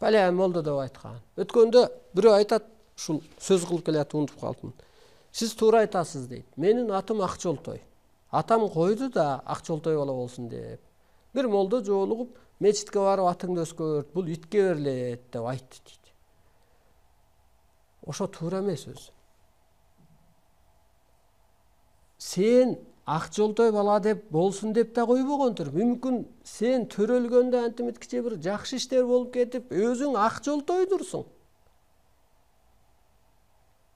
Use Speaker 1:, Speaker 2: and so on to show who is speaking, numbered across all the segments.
Speaker 1: Бәле молда деп айткан. Өткөндө бирөө айтат, ушул сөз кылып келет, унутуп калдым. Сиз туура айтасыз дейт. Менин атым Акчолтой. Атам койду да Акчолтой бала болсун деп. Бир молда жолугуп, мечитке барып атыңды өскөрт, бул итке берилет деп айтты дейт. Ошо туура эмес өзү. Сен Акчолтой бала деп болсун деп да койбогонdur. Мүмкүн сен төрөлгөндө антимиткиче бир жакшы иштер болуп кетип, өзүң Акчолтойдурсуң.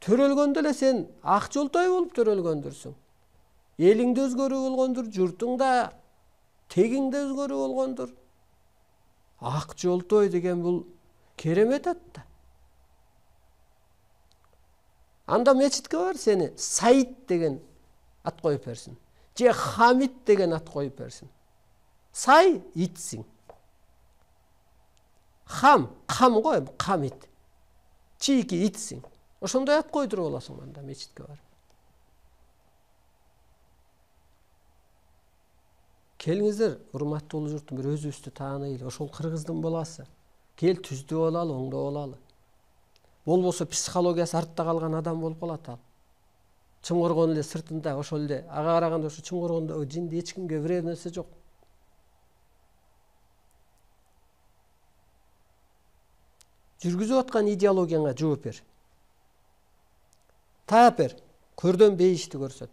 Speaker 1: Төрөлгөндө эле сен Акчолтой болуп төрөлгөндүрсүң. Элиңде өзгөрүү болгондур, журтуңда тегиңде өзгөрүү болгондур. Акчолтой деген бул керемет ат да. Анда мечитке бар, сени Саид деген ат коюп берсин. Же Хамид деген ат коюп берсин. Сай итсиң. Хам го, Хамид. Чийки итсиң. Ошондой ат койдуруп аласың анда мечитке бар. Келиңиздер, урматтуу улуу журтум, бир өзүбүздү таанайлы. Ошол кыргыздын баласы. Кел түздүп алалы, оңдоп алалы. Болбосо психологиясы артта калган адам болуп калат ал. Чыңгыргон эле сыртында, ошол эле ага караганда ошо чыңгыргондо жинди эч кимге берер нерсе жок. Жүргүзүп аткан идеологияңа жооп бер. Таап бер, көрдөн бейишти көрсөт.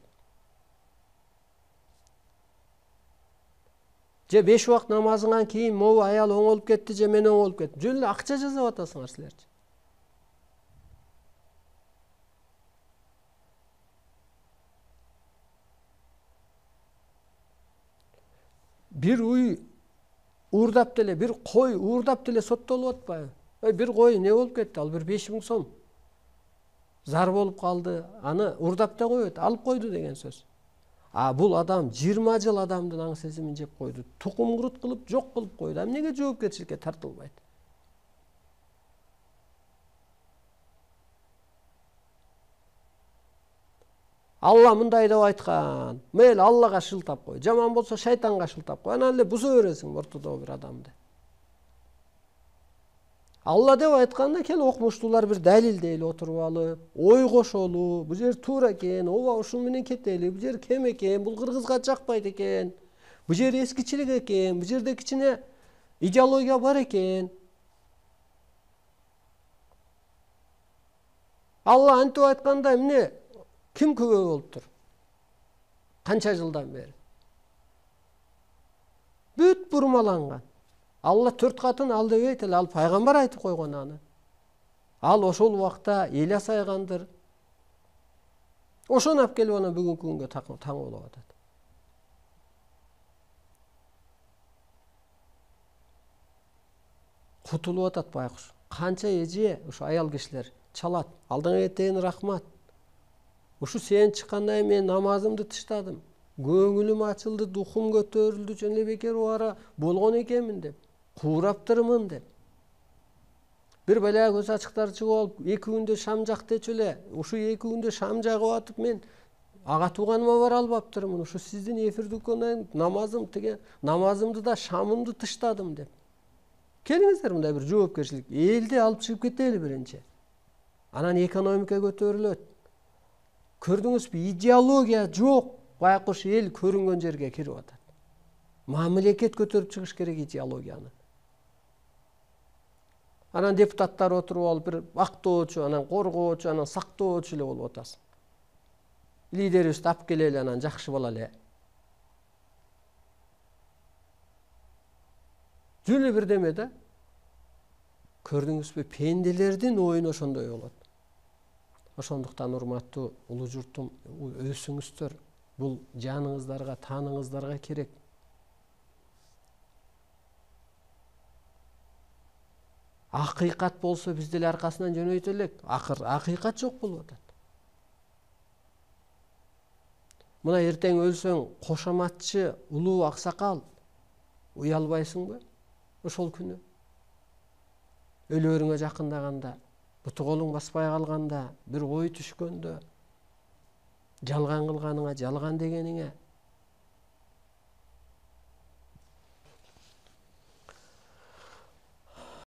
Speaker 1: Же 5 убакыт намазыңан кийин могу аял оңолуп кетти, же мен оңолуп кеттим. Жөн эле акча жасап атасыңар силерчи. Бир уй уурдап деле, бир кой уурдап деле соттолуп атпайбы? Бир кой эмне болуп кетти? Ал бир 5000 сом. Зар болуп калды. Аны уурдап да койбойт, алып койду деген сөз. А бул адам 20 жыл адамдын аң сезимин жеп койду. Тукум курут кылып, жок кылып койду. Эмнеге жоопкерчиликке тартылбайт? Алла мындай деп айткан. Мейли Аллага шылтап кой. Жаман болсо шайтанга шылтап кой. Анан эле буза бересиң ортодогу бир адамды. Алла деп айтканда кел окумуштуулар бир далилдейли отуруп алып, ой кошолу, бул жер туура экен, ооба ушул менен кетели, бул жер кем экен, бул кыргызга жакпайт экен, бул жер эскичилик экен, бул жерде кичине идеология бар экен. Алла антип айтканда эмне ким күбө болуптур? Канча жылдан бери? Бүт бурмаланган. Алла 4 катын ал дебейт эле, ал пайгамбар айтып койгон аны. Ал ошол убакта эл асайгандыр. Ошону алып келип анан бүгүнкү күнгө таң болуп атат. Кутулуп атат байкуш. Канча эже ушу аял кишилер чалат. Алдыңа кетейин рахмат. Ушу сен чыккандан кийин мен намазымды тыштадым. Көңүлүм ачылды, духум көтөрүлдү, жөн эле бекер убара болгон экенмин деп. Куураптырмын деп. Бир бала көз ачыктар чыгып алып, 2 күндө шам жактычу эле. Ушу 2 күндө шам жагып атып мен ага тууганыма бара албаптырмын. Ушу сиздин эфирдиконан намазымды да шамымды тыштадым деп. Келиңиздер мындай бир жоопкерчилик. Элди алып чыгып кетели биринчи. Анан экономика көтөрүлөт. Көрдүңүзбү, идеология жок. Байкуш эл көрүнгөн жерге кирип атат. Мамлекет көтөрүп чыгыш керек идеологияны. Анан депутаттар отуруп алып бир актоочу, анан коргоочу, анан сактоочу эле болуп атасың. Лидерибизди алып келели, анан жакшы боло эле. Жөн эле бирдеме да. Көрдүңүзбү, пенделердин оюну ошондой болот. Ошондуктан урматтуу улуу журтум, өсүңүздөр. Бул жаныңыздарга, тааныңыздарга керек. Акыйкат болсо биз деле аркасынан жөнөйт элек. Акыйкат жок болуп атат. Мына эртең өлсөң, кошоматчы улуу аксакал уялбайсыңбы? Ошол күнү. Өлөрүңө жакындаганда, буту колуң баспай калганда, бир ой түшкөндө, жалган кылганыңа, жалган дегениңе